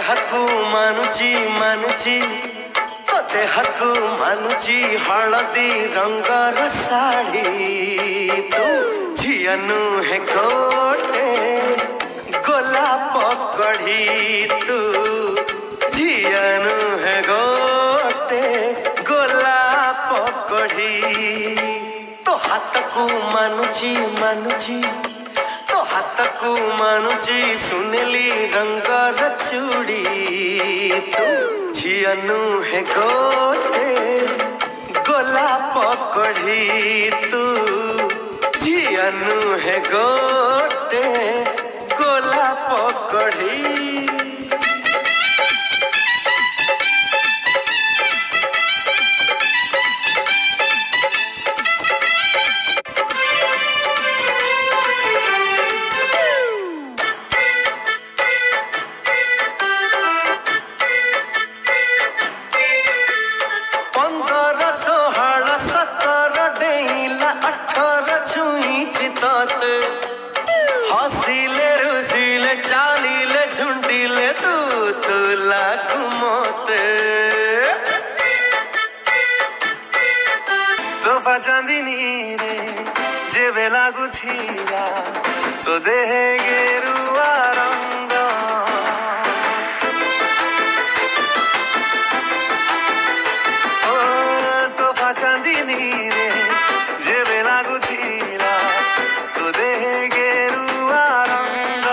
ଦେହକୁ ମାନୁଛି ମାନୁଛି ତୋ ଦେହକୁ ମାନୁଛି ହଳଦୀ ରଙ୍ଗର ଶାଢ଼ୀ ତୁ ଝିଅ ନୁହେଁ ଗୋଟେ ଗୋଲାପ କଢ଼ି ତୁ ଝିଅ ନୁହେଁ ଗୋଟେ ଗୋଲାପ କଢ଼ି ତୋ ହାତକୁ ମାନୁଛି ମାନୁଛି तो हाथ को मानुची सुनेली रंगर चूड़ी तू झियनु है गोटे गोलाप कढ़ी तू झियनु है गोटे गोलाप कढ़ी हसीले रुसीले चालीले झुंडीले तू तुला घुमोते तो चांदनी रे जेबे लागू थीला तो देह गेरुआ रंग ओ तो चांदनी रे जेबे लागू थीला तो देह गेरुआ रंग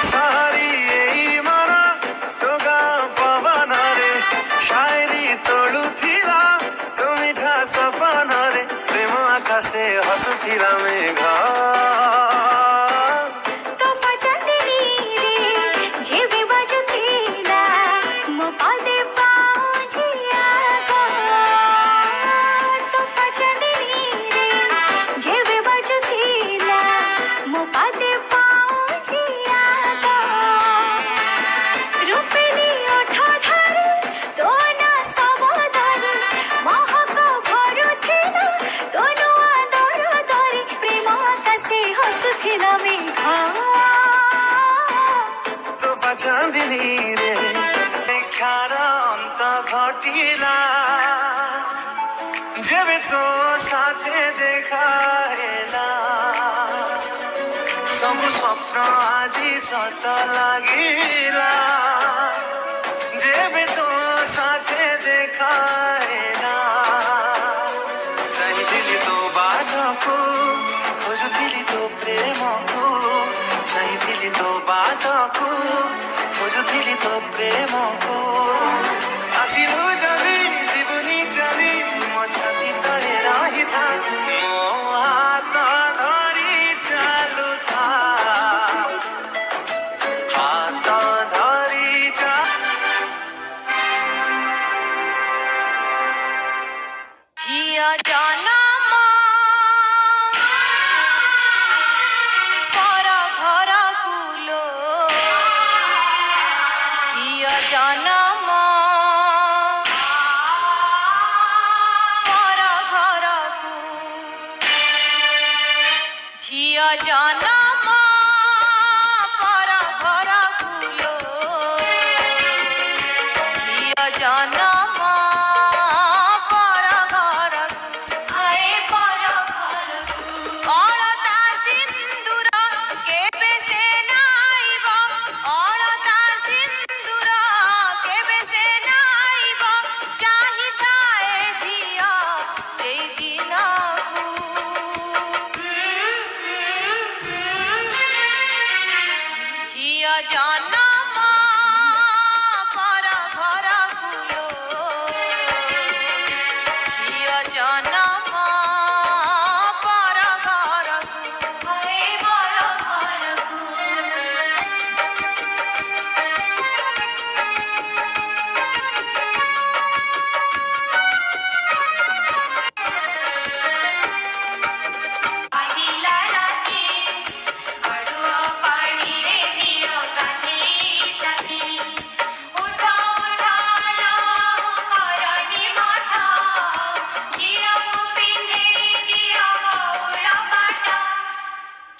सारी यही मरा तो गा पवन रे शायरी तोड़ू थीला तो मीठा सपन रे प्रेम आकाशे हसुथिला मेघा चांदनी रे देखार अंत घटिला जेबे तो साथे देखाहेला सब स्वप्न आजी सत लागिला जेबे तो साथे देखाहेला चाहिदिली तो बाटको खोजुथिली तो प्रेमको चाहिदिली तो बाटको खोजुथिली तो प्रेमको आसिलु जदि जीवनी चली मो छाती तले रहिथा मो हात धरी चालुथा हात धरी झिया जाना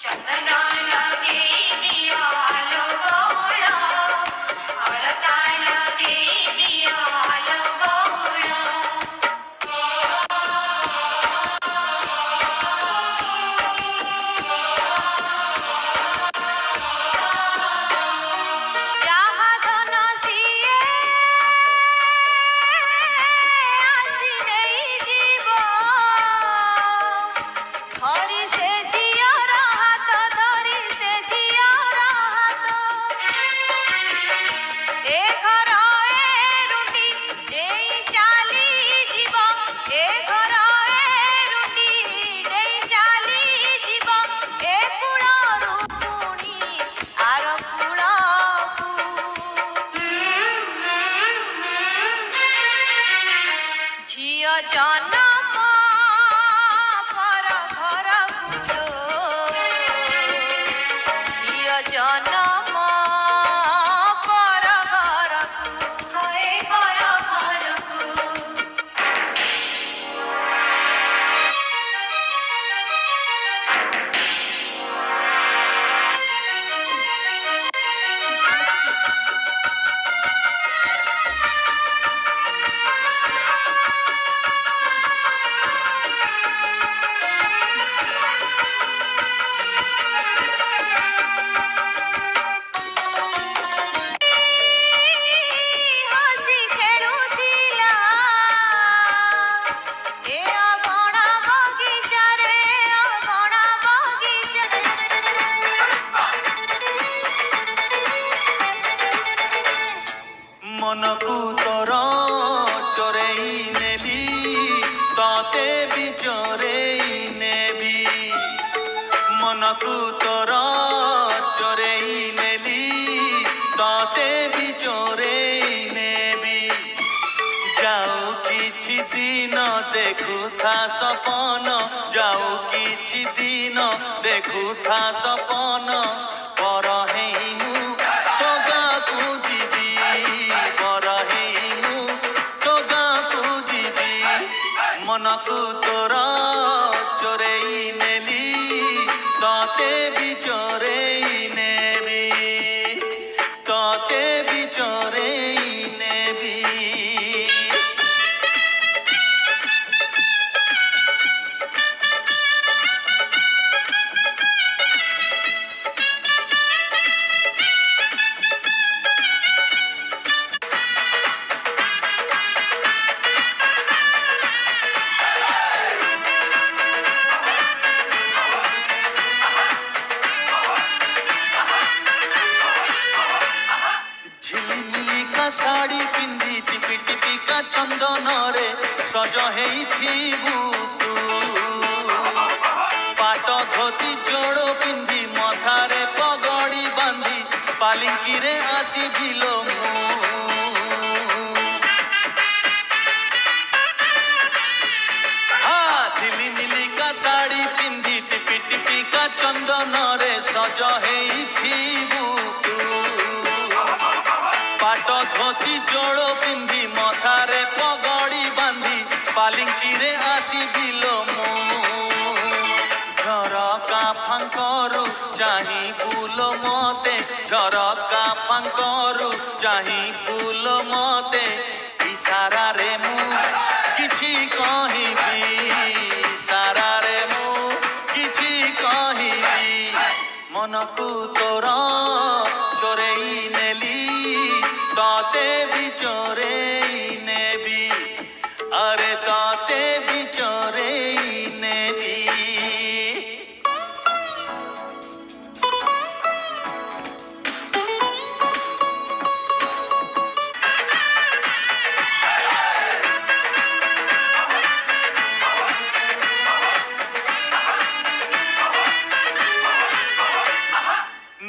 चंदना लगे दिया लो बौला मनकू तोर चोरई नेली ताते भी चोरई नेबी मनकू तोर चोरई नेली ताते भी चोरई नेबी जाऊ किछि दिन देखु था सपन जाऊ किछि दिन देखु था सपन पर हेमु मनकू तोर चोरई नेली ताते भी चोरई नेबी ताते भी चोरई नेबी साड़ी पिंदी टिपी टिपी का चंदन रे सज हेइथिबु तू पाट धोती जोड़ो पिंदी मथारे पगड़ी बांधी पालिंकी रे आसी भिलो मु हाँ झिलिमिली का साड़ी पिंदी टिपी टिपी का चंदन रे सज हेइथिबु पाट धोती जोड़ो पिंधी मथारे पगड़ी बांधी पालिंकी रे आसी भिलो मु झरका फांकरू चाही फूल मते झरका फांकरू चाही फूल मते इशारा रे मु किछि कहिबी इशारा रे मु किछि कहिबी मनकू तोर चोरई नेली ताते भी चोरई नेबी अरे ताते भी चोरई नेबी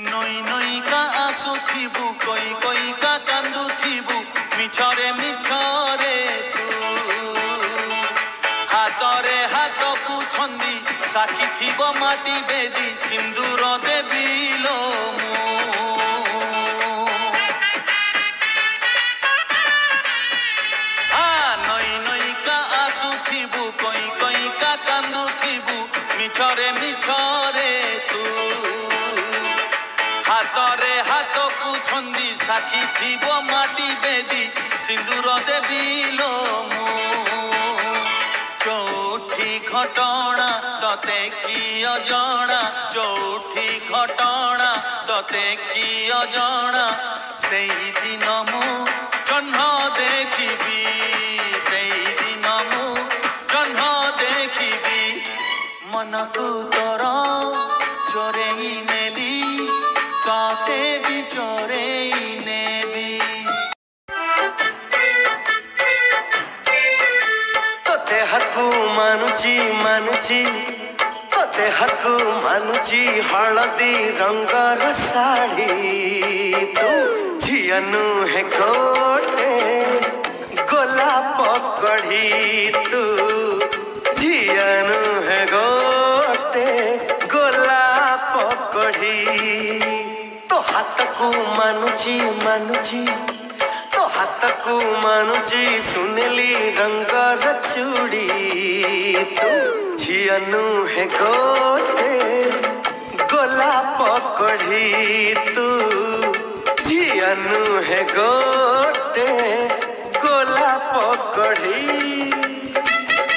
नई नई का आसु थिबु कोई कोई का कांदु थिबु मिछरे मिछरे तू हातरे हाथ को छंदी साखी थिबो माटी बेदी सिंदूर देबिलो मु हाँ नई नई का आसु थिबु कोई कोई का कांदु थिबु मिछरे मिछरे तू हातरे हाथ को छंदी साखी थीब माटी बेदी सिंदूर देवी लो मु चौठी घटना तते की अजणा चौठी घटना तते की अजणा से दिन मु जन्म देखी से दिन मु जन्म देखी मन को तोर चोरे नेली ताते भी चोरे नेबी तोते हकु मानुची मानुची तोते हकु मानुची हलदी रंगर साड़ी तू झियनु है गोटे गोलाप कढ़ी तू झियनु है गोटे गोलाप कढ़ी तो हाथ को मानुची मानुची तो हाथ को मानुची सुनली रंगर चूड़ी तू झियनु है गोटे गोलाप कढ़ी तू झियनु है गोटे गोलाप कढ़ी।